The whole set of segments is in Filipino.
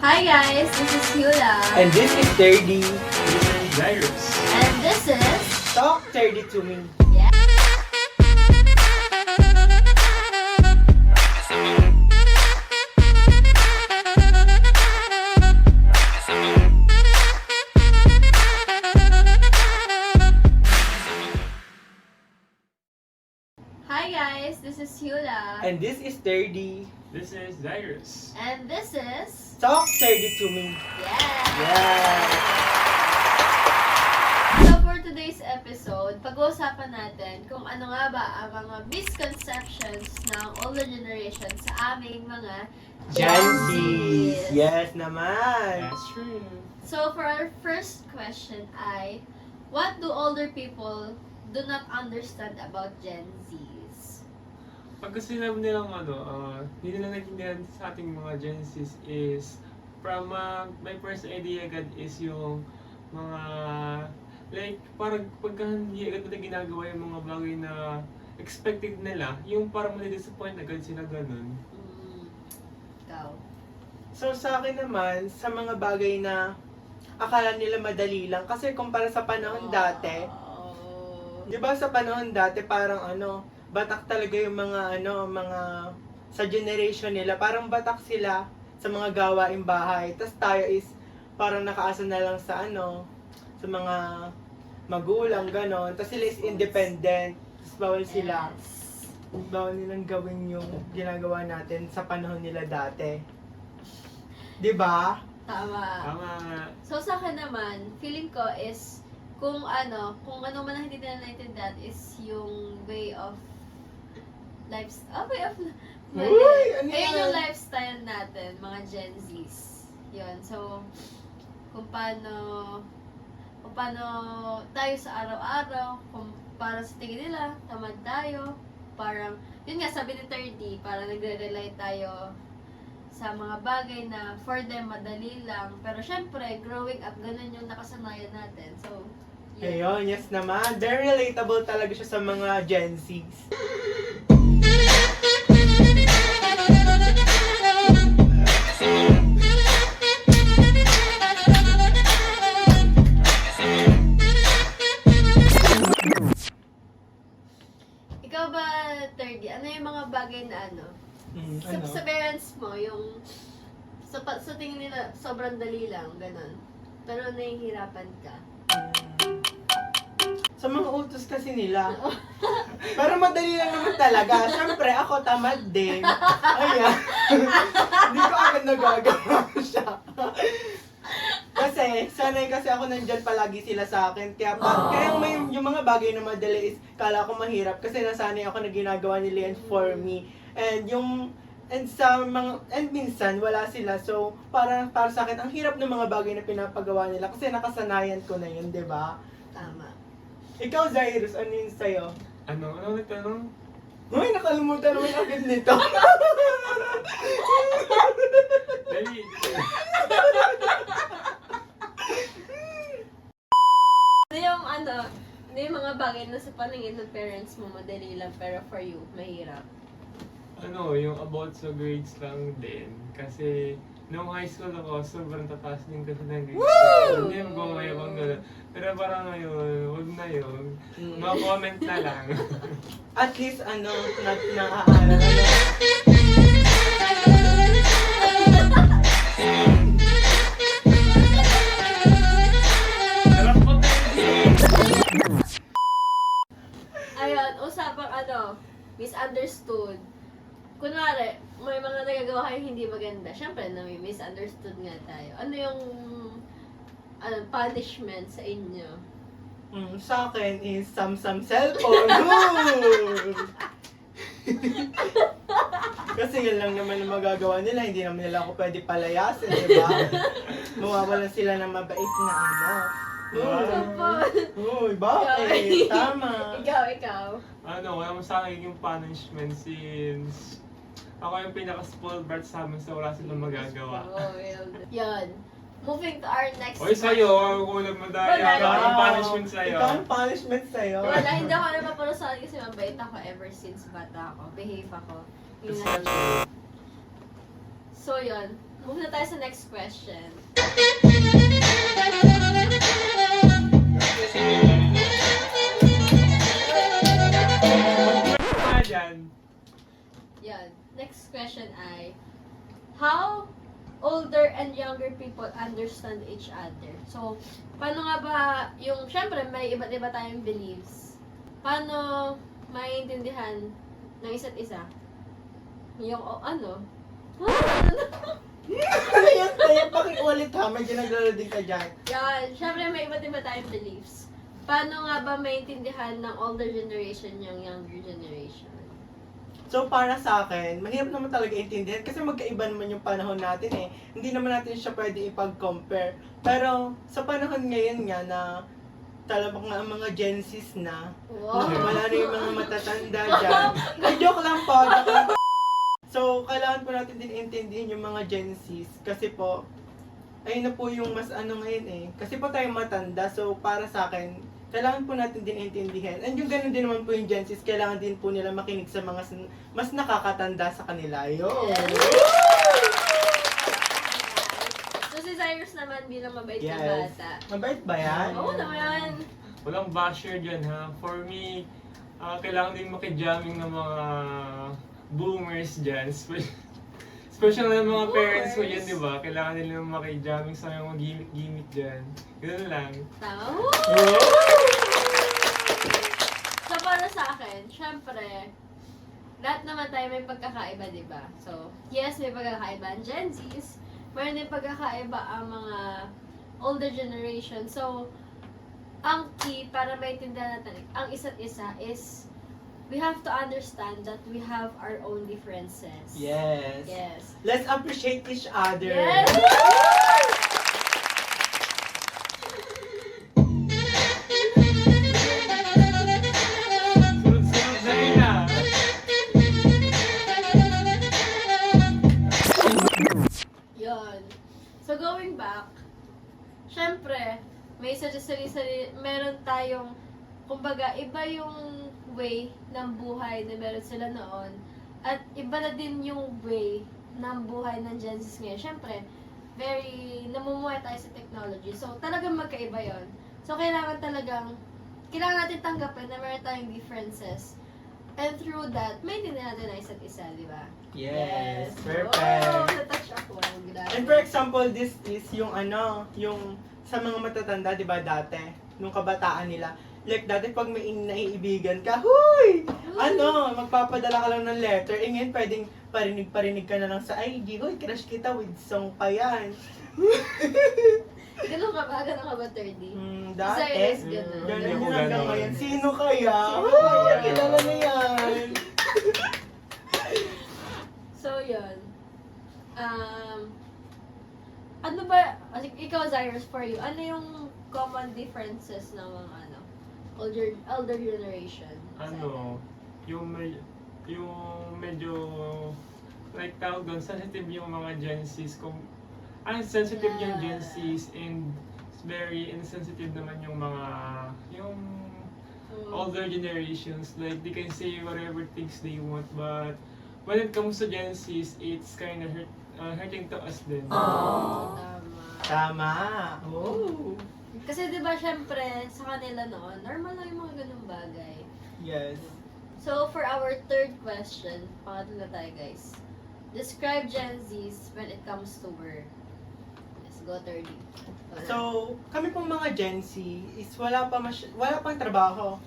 Hi guys, this is Hula. And this is 30. This is Cyrus. And this is... Talk 30 to me. Yeah. Hi guys, this is Hula. And this is 30. This is Cyrus. And this is... Talk 30 to me. Yeah! Yeah. So for today's episode, pag-uusapan natin kung ano nga ba ang mga misconceptions ng older generation sa aming mga Gen Zs. Yes naman. That's true. So for our first question ay, what do older people do not understand about Gen Zs? Pag kasi sinabi nilang hindi nila naintindihan sa ating mga Gen Zs is from my first idea agad is yung mga like parang pagka hindi agad nila ginagawa yung mga bagay na expected nila, yung parang mali-disappoint agad sila ganun. Ikaw. So sa akin naman, sa mga bagay na akala nila madali lang. Kasi kumpara sa panahon dati, di ba sa panahon dati parang batak talaga yung mga sa generation nila. Parang batak sila sa mga gawaing bahay. Tapos tayo is parang nakaasa na lang sa sa mga magulang, ganon. Tapos sila is independent. Tapos bawal sila. Bawal nilang gawin yung ginagawa natin sa panahon nila dati. Di ba? Tama. Tama nga. So sa akin naman, feeling ko is kung ano man ang hindi nila naintindihan is yung way of way of Uy, ano ayun yan? yung lifestyle natin, mga Gen Zs. Yun. So, kung paano tayo sa araw-araw, kung para sa tingin nila, tamad tayo, parang, yun nga, sabi ni 30, parang nagre-rely tayo sa mga bagay na for them madali lang. Pero syempre, growing up, ganun yung nakasanayan natin. So, yun. Ayun, yes naman. Very relatable talaga siya sa mga Gen Zs. Ikaw ba, 30, ano yung mga bagay na sa parents mo, yung sa tingin nila, sobrang dali lang, ganun. Pero nahihirapan ka. Sa mga utos kasi nila. Pero madali lang naman talaga. Siyempre, ako tamad din. Ayan. Hindi ko agad nagagawa siya. Kasi, sanay kasi ako nandyan palagi sila sa akin. Kaya yung mga bagay na madali is, kala ko mahirap. Kasi nasanay ako na ginagawa nila yan for me. And minsan, wala sila. So, para sa akin, ang hirap ng mga bagay na pinapagawa nila. Kasi nakasanayan ko na yun, di ba? Tama. Ikaw, Cyrus, ano yun sa'yo? Ano nagtanong? Uy, nakalimutan naman agad nito. Dali. Ano yung mga bagay na sa paningin ng parents mo, madali lang, pero for you, mahirap. Yung about sa grades lang din. Kasi, nung high school ako, sobrang tataas din kasi ng grades. Hindi yung gumayabang gano'n. Pero parang ngayon, huwag na yun. Mga comment na lang. At least, naaaral. Sarap po Ayun, usapang misunderstood. Kunwari, may mga nagagawa kayong hindi maganda. Siyempre, may misunderstood nga tayo. Ano yung punishment sa inyo? Sa akin is Samsung cellphone. Woo! Kasi yun lang naman ang magagawa nila. Hindi naman nila ako pwede palayasin, di ba? Mawawalan sila ng mabait na Uy, bakit? Tama. Ikaw. wala mo sa akin yung punishment since ako yung pinaka-spoiled brat sa amin so wala silang magagawa. Yan. Moving to our next Oy, sa'yo, kulang mo dahil. Wala. Ikaw yung punishment sa'yo. Ikaw ang punishment sa'yo. Wala, hindi ako napaparusahan kasi mabait ako ever since bata ako. Behave ako. Yun That's lang. not true. So yun, Move na tayo sa next question. Mga dyan. Yan. Next question ay, how older and younger people understand each other? So, paano nga ba yung, syempre may iba't iba tayong beliefs. Paano maiintindihan ng isa't isa? Yung, ano? Ano yan? Tayo, pakiulit ha. May ginaglalading ka dyan. Yan. Syempre may iba't iba tayong beliefs. Paano nga ba maintindihan ng older generation yung younger generation? So, para sa akin, mahirap naman talaga intindihan kasi magkaiba naman yung panahon natin eh. Hindi naman natin siya pwede ipag-compare. Pero, sa panahon ngayon nga na talagang nga ang mga Gen Zs na, Wow. wala na yung mga matatanda dyan. Ay, joke lang po, joke lang po. So, kailangan po natin din intindihin yung mga Gen Zs kasi po, ayun na po yung mas ano ngayon eh. Kasi po tayo matanda, so para sa akin, kailangan po natin din intindihin. And yung ganun din naman po yung Gen Zs, kailangan din po nila makinig sa mga mas nakakatanda sa kanila. Yo! So si Cyrus naman bilang mabait na Yes. bata. Mabait ba yan? Oo naman. Walang basher dyan ha. For me, kailangan din makijamming ng mga boomers dyan. Special na mga parents ko dyan, di ba? Kailangan nila makijamming sa mga gimmick-gimmick dyan. Ganun lang. Tama. Oh! So para sa akin, syempre, lahat naman tayo may pagkakaiba, di ba? So, yes, may pagkakaiba ang Gen Zs. Mayroon din pagkakaiba ang mga older generation. So, ang key para maintindihan natin ang isa't isa is we have to understand that we have our own differences. Yes. Yes. Let's appreciate each other. Yes! Sunod-sunod na rin ah. Yun. So going back, syempre, may meron tayong, kumbaga, iba yung way ng buhay na meron sila noon. At iba na din yung way ng buhay ng Gen Z ngayon. Syempre, namumuhay tayo sa technology. So, talagang magkaiba yon. So, kailangan natin tanggapin na meron tayong differences. And through that, maintindihan natin ang isa't isa, di ba? Yes. Oh, Perfect. natouch ako. Grabe. And for example, this is yung yung sa mga matatanda, di ba dati, nung kabataan nila, like dati pag may naiibigan ka, huy! Magpapadala ka lang ng letter, ngayon pwedeng parinig ka na lang sa IG, huy, crush kita with song pa yan. Ganun ka ba, 30? Dati, Cyrus, ganun. ganun Hindi yun ako hanggang ganun. ngayon. Sino kaya? Sino kaya? Kilala na yan. So, yun. Ano ba, ikaw, Cyrus, for you, ano yung common differences ng mga elder generation? Yung medyo like tawag doon, sensitive yung mga Gen Zs. Sensitive yung Gen Zs and very insensitive naman yung older generations. Like they can say whatever things they want, but when it comes to Gen Zs, it's kind of hurting to us din. Tama. Tama. Oh. Kasi di ba syempre, sa kanila noon, normal lang yung mga ganung bagay. Yes. So, for our third question, pangatlo na tayo, guys. Describe Gen Zs when it comes to work. Let's go, 30. So, kami pong mga Gen Z is wala pang trabaho.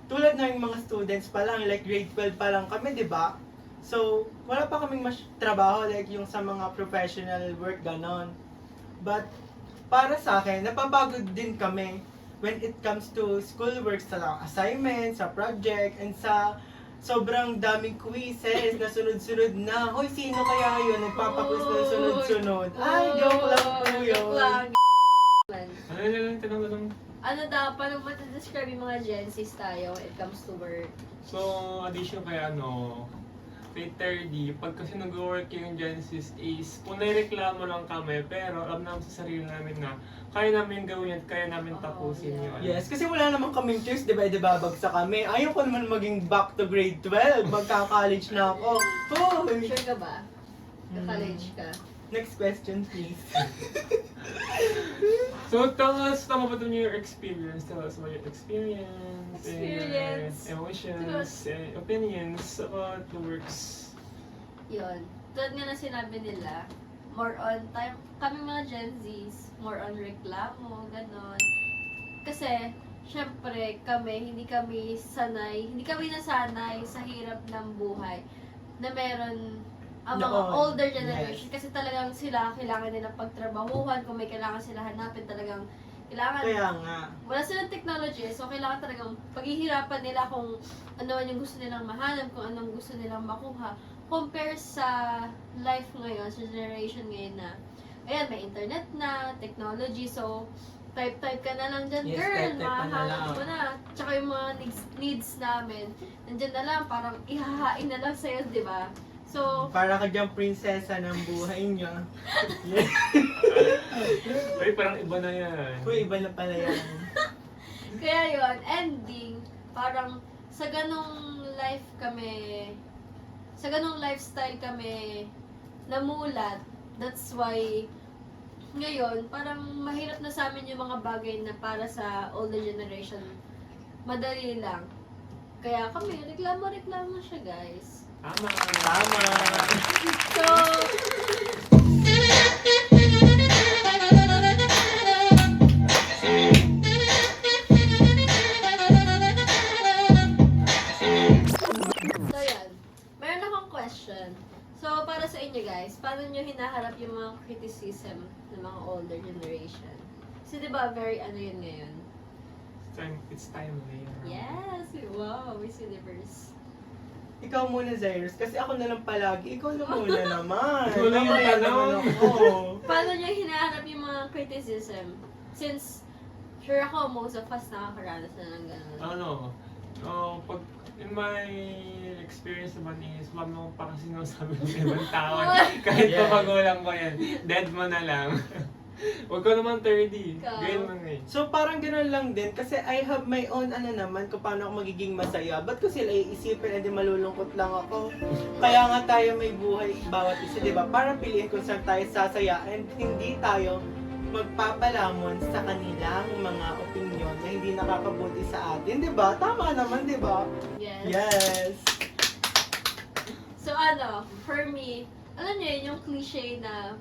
Tulad na yung mga students pa lang, like grade 12 pa lang kami, di ba? So, wala pa kaming trabaho like yung sa mga professional work, ganon. But, para sa akin, napapagod din kami when it comes to schoolwork, sa assignments, sa project, and sa sobrang daming quizzes na sunod-sunod na. Hoy, sino kaya yun? Nagpapaquiz na sunod-sunod. Ay, joke lang po yun. Joke lang. Ano tanong? Ano daw, paano mo describe yung mga Gen Zs tayo when it comes to work? So, addition kay kay 30, pag kasi nag-work yung Gen Zs is, kung naireklamo lang kami, pero alam namin sa sarili namin na kaya namin gawin at kaya namin tapusin yeah. yun. Yes, kasi wala namang kaming choice, di ba? Babagsak kami. Ayaw ko naman maging back to grade 12. Magka-college na ako. Oh, Sure ka ba? Ka-college ka? Next question, please. So tell us, tama ba ito your experience? Tell us about your experience, Experience. and emotions, and opinions about the works. Yun. Tulad nga na sinabi nila, more on time, kami mga Gen Zs, more on reklamo, ganon. Kasi, syempre, hindi kami nasanay sa hirap ng buhay na meron ang mga Noon, older generation. yes. Kasi talagang sila, kailangan nila pagtrabahuhan, kung may kailangan sila hanapin, talagang kailangan, Kaya nga. wala silang technology, so kailangan talagang paghihirapan nila kung ano man yung gusto nilang mahanap, kung anong gusto nilang makuha. Compare sa life ngayon, sa generation ngayon na, ayan, may internet na, technology, so, type-type ka na lang dyan, Yes, girl, type-type ka na mahahanap lang. mo na. Tsaka yung mga needs namin, nandyan na lang, parang ihahain na lang sa'yo, di ba? So, Para ka diyang prinsesa ng buhay niya. Yes. Uy, parang iba na yan. Uy, iba na pala yan. kaya yon ending, parang sa ganong lifestyle kami namulat. That's why, ngayon, parang mahirap na sa amin yung mga bagay na para sa older generation. Madali lang. Kaya kami, reklamo siya, guys. Tama. Tama. So, so yan. Meron akong question. So, para sa inyo guys, paano nyo hinaharap yung mga criticism ng mga older generation? Kasi diba, very ano yun ngayon? It's timely. Yes! Wow! Miss Universe. Ikaw muna, Zairus. Kasi ako na lang palagi. Ikaw na muna naman. Ikaw lang yung Mamaya tanong. naman ako. Paano nyo hinaharap yung mga criticism? Since, sure ako, most of us nakakaranas na ng gano'n. Pag in my experience naman is, wag mo pa kasi sinasabi ng ibang tao. Kahit Yes. pa magulang ko yan, dead mo na lang. Huwag ka naman 30. Ikaw. Ganyan lang eh. So parang gano'n lang din. Kasi I have my own naman kung paano ako magiging masaya. Ba't ko sila iisipin, edi malulungkot lang ako. Kaya nga tayo may buhay bawat isa, di ba? Para piliin kung saan tayo sasaya and hindi tayo magpapalamon sa kanilang mga opinion na hindi nakakabuti sa atin, di ba? Tama naman, di ba? Yes. Yes. So for me, alam niyo yun, yung cliche na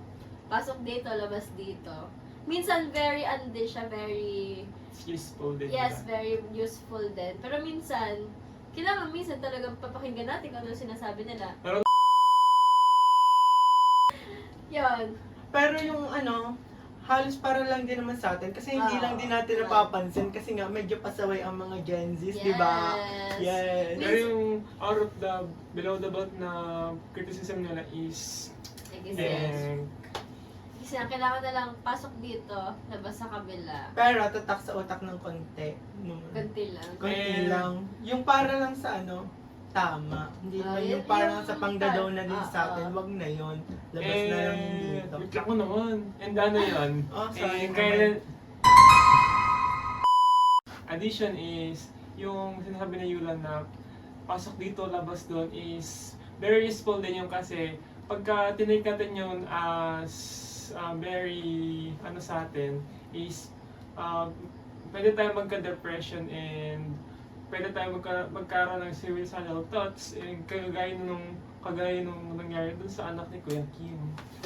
pasok dito, labas dito. Minsan very din siya, very, It's useful din. yes, diba? very useful din. Pero minsan talagang papakinggan natin kung ano sinasabi nila. Pero- Yun. Pero yung halos para lang din naman sa atin kasi hindi lang din natin napapansin kasi nga medyo pasaway ang mga Gen Zs, di ba? Yes. Pero yung out of the, below the belt na criticism nila is, Yes. Kasi ang kailangan na lang pasok dito, labas sa kabila. Pero tatak sa utak ng konti. Kunti lang. Konti Eh, lang. Yung para lang sa tama. Hindi naman yung para lang sa pangdadaw na din sa atin. Wag na yun. Labas na lang yung dito. wait lang ko naman. And ano yun? Oh, sorry kailan, addition is, yung sinasabi ni Yulan na pasok dito, labas doon is very useful din yung kasi pagka tinake natin yun as very sa atin is pwede tayo magka-depression and pwede tayo magkaroon ng suicidal thoughts and kagaya nung nangyari dun sa anak ni Kuya Kim.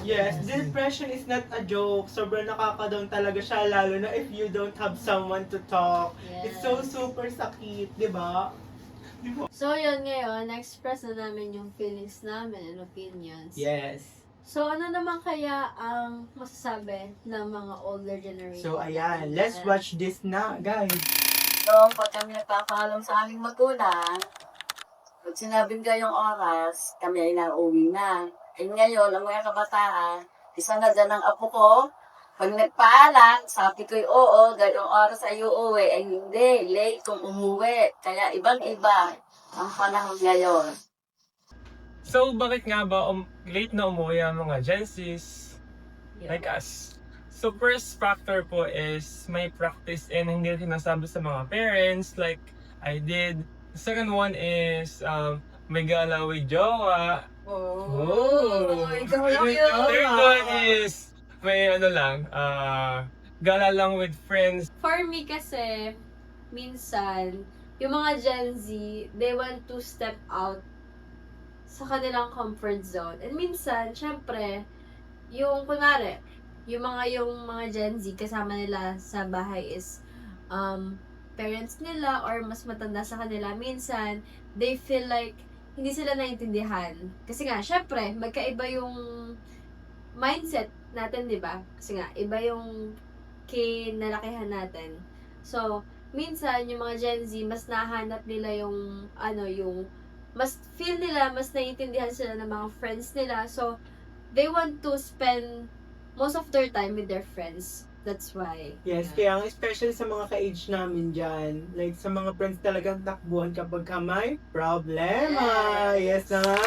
Yes, depression is not a joke. Sobrang nakaka-down talaga siya, lalo na if you don't have someone to talk. Yes. It's so super sakit, di ba? So yun ngayon, na-express na namin yung feelings namin and opinions. Yes. So ano naman kaya ang masasabi ng mga older generation? So ayan, let's watch this na, guys. Noong pag kami nagpapaalam sa aming magulang, pag sinabing gayong oras, kami ay nauwi na. Eh ngayon, ang mga kabataan, isa na dyan ang apo ko. Pag nagpaalam, sabi ko'y oo, gayong oras ay uuwi. Ay hindi, late kung umuwi. Kaya ibang-iba ang panahon ngayon. So, bakit nga ba late na umuwi ang mga Gen Zs like us? So, first factor po is may practice and hindi sinasabi sa mga parents like I did. Second one is may gala with jowa Oh, ikaw Third yun. one is, may ano lang, gala lang with friends. For me kasi, minsan, yung mga Gen Z, they want to step out sa kanilang comfort zone. And minsan, syempre, yung kunwari, yung mga Gen Z kasama nila sa bahay is parents nila or mas matanda sa kanila. Minsan, they feel like hindi sila naintindihan. Kasi nga, syempre, magkaiba yung mindset natin, di ba? Kasi nga, iba yung kinalakihan natin. So, minsan, yung mga Gen Z, mas nahanap nila yung, yung, mas feel nila, mas naiintindihan sila ng mga friends nila. So, they want to spend most of their time with their friends. That's why. Yes, kaya ang especially sa mga ka-age namin dyan, like sa mga friends talagang takbuhan kapag ka may problema. Yes naman.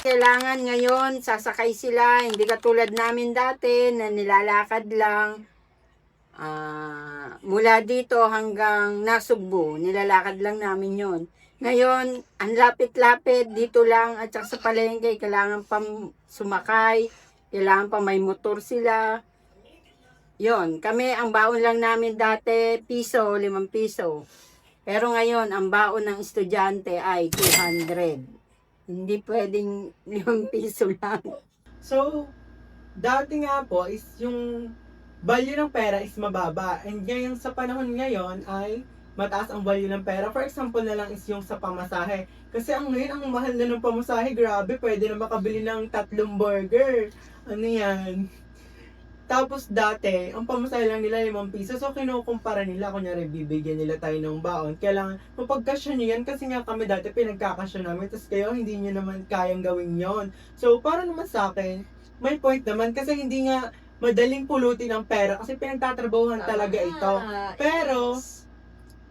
Kailangan ngayon, sasakay sila, hindi katulad namin dati na nilalakad lang. Mula dito hanggang Nasugbu, nilalakad lang namin yon. Ngayon, ang lapit-lapit, dito lang, at saka sa palengke, kailangan pa sumakay, kailangan pa may motor sila. Yon, kami, ang baon lang namin dati, piso, 5 piso. Pero ngayon, ang baon ng estudyante ay 200. Hindi pwedeng 5 piso lang. So, dati nga po is yung value ng pera is mababa. And ngayon sa panahon ngayon ay mataas ang value ng pera. For example na lang is yung sa pamasahe. Kasi ang ngayon, ang mahal na ng pamasahe, grabe, pwede na makabili ng 3 burger. Ano yan? Tapos dati, ang pamasahe lang nila 5 piso. So, kinukumpara nila. Kunyari, bibigyan nila tayo ng baon. Kailangan, mapagkasya nyo yan. Kasi nga kami dati, pinagkakasya namin. Tapos kayo, hindi nyo naman kayang gawin yon. So, para naman sa akin, may point naman. Kasi hindi nga madaling pulutin ang pera. Kasi pinagtatrabahuhan talaga ito. Pero,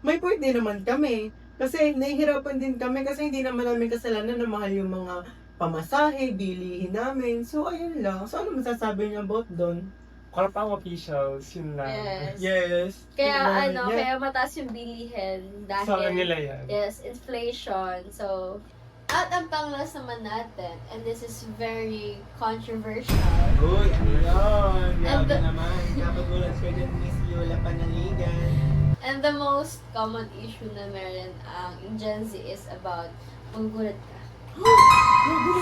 may point din naman kami. Kasi nahihirapan din kami. Kasi hindi naman namin kasalanan na mahal yung mga pamasahe, bilihin namin. So, ayun lang. So, ano masasabi niyo about doon? Para pang officials, yun lang. Yes. Yes. Kaya Yan. kaya mataas yung bilihin dahil Sa kanila yan. yes, inflation. So, at ang panglas naman natin, and this is very controversial. Uy, ano yun? And Grabe the- naman. Dapat ulat ko din, Miss Yola Panaligan. And the most common issue na meron ang Gen Z is about panggulat ka.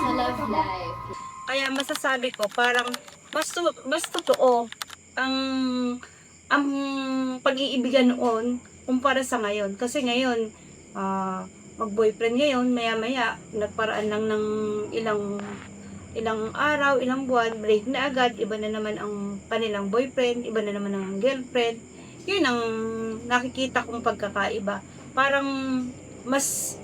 Sa love life. Kaya masasabi ko, parang mas totoo ang pag-iibigan noon kumpara sa ngayon. Kasi ngayon, mag-boyfriend ngayon, maya-maya, nagparaan lang ng ilang araw, ilang buwan, break na agad, iba na naman ang kanilang boyfriend, iba na naman ang girlfriend. Yun ang nakikita kong pagkakaiba. Parang mas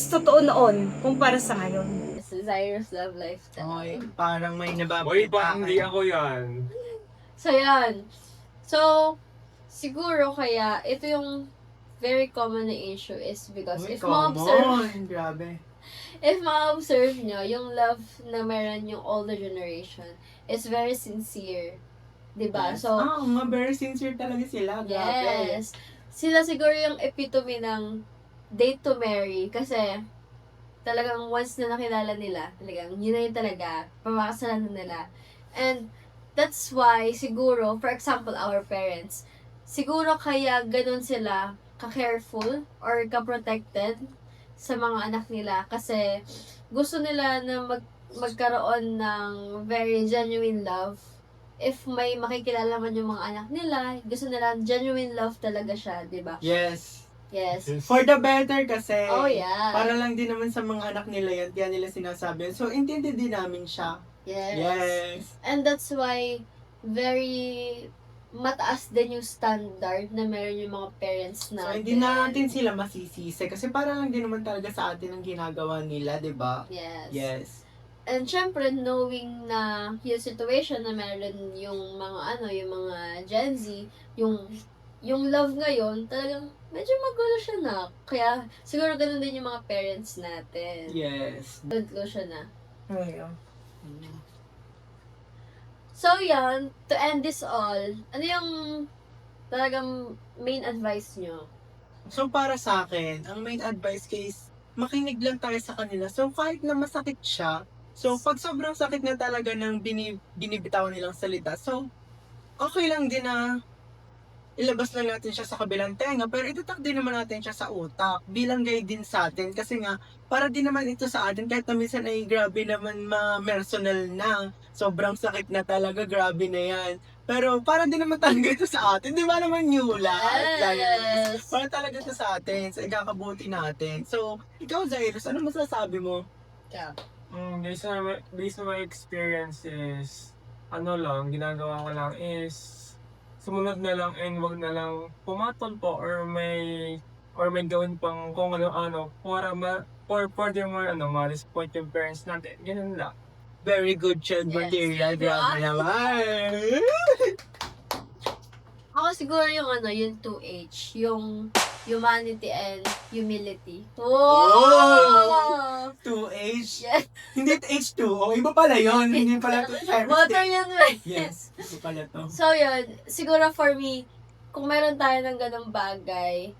totoo noon kumpara sa ngayon. It's Cyrus love life. Okay, parang may Boy, nababalitaan. pa hindi ako yan. So, yan. So, siguro kaya, ito yung very common na issue is because Uy, if ma-observe, Grabe. if ma-observe nyo, yung love na meron yung older generation is very sincere. Diba? Yes. So, mga very sincere talaga sila. Grabe. yes. Sila siguro yung epitome ng date to marry kasi talagang once na nakilala nila, talagang yun na yun talaga, pamakasalan na nila. And that's why siguro, for example, our parents, siguro kaya ganun sila ka-careful or ka-protected sa mga anak nila kasi gusto nila na magkaroon ng very genuine love. If may makikilala man yung mga anak nila, gusto nila genuine love talaga siya, di ba? Yes. Yes. For the better kasi. Oh, yeah. Para lang din naman sa mga anak nila yan, kaya nila sinasabi. So, intindi din namin siya. Yes. Yes. And that's why very mataas din yung standard na meron yung mga parents So, natin. hindi natin sila masisisi. Kasi para lang din naman talaga sa atin ang ginagawa nila, di ba? Yes. Yes. And syempre, knowing na yung situation na meron yung mga yung mga Gen Z, yung love ngayon, talagang medyo magulo siya na. Kaya, siguro ganun din yung mga parents natin. Yes. Conclusion na. Ayun. So, yan. To end this all, ano yung talagang main advice nyo? So, para sa akin, ang main advice case makinig lang tayo sa kanila. So, kahit na masakit siya, so, pag sobrang sakit na talaga ng binibitawan nilang salita, so, okay lang din na ilabas lang natin siya sa kabilang tenga, pero itutak din naman natin siya sa utak, bilang guide din sa atin, kasi nga, para din naman ito sa atin, kahit na minsan ay grabe naman ma-personal na, sobrang sakit na talaga, grabe na yan. Pero para din naman talaga ito sa atin, di ba naman Yula? Yes. Para talaga ito sa atin, sa ikakabuti natin. So, ikaw Zairus, ano masasabi mo? Based on my experiences, ano lang, ginagawa ko lang is sumunod na lang and wag na lang pumatol po or may gawin pang kung ano para furthermore ma-disappoint yung parents natin. Ganun lang. Very good child Yes. material, grabe naman. Ako siguro yung 2H, yung humanity and humility. Oh! 2H. Yes. Hindi H2O, iba pala yun. Hindi pala ito. Water yun, right? Yes, iba pala to. So yun, siguro for me, kung meron tayo ng ganong bagay,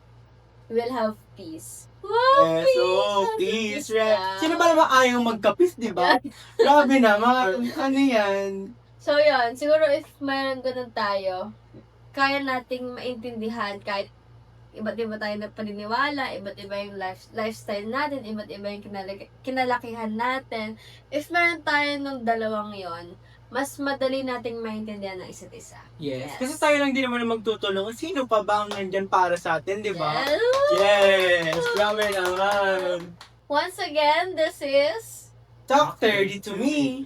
we'll have peace. Wow, Yes, oh, peace, right? Yeah. Sino ba naman ayaw magkapis, di ba? Grabe naman. Ano yan? So yun, siguro if meron ganun tayo, kaya nating maintindihan kahit iba't iba tayo na paniniwala, iba't iba yung lifestyle natin, iba't iba yung kinalakihan natin. If meron tayo nung dalawang yon, mas madali nating maintindihan ng isa't isa. Yes. Yes. Kasi tayo lang din naman ang magtutulong. Sino pa ba ang nandyan para sa atin, di ba? Yes. Yes! Grabe naman. Once again, this is Talk 30 to me.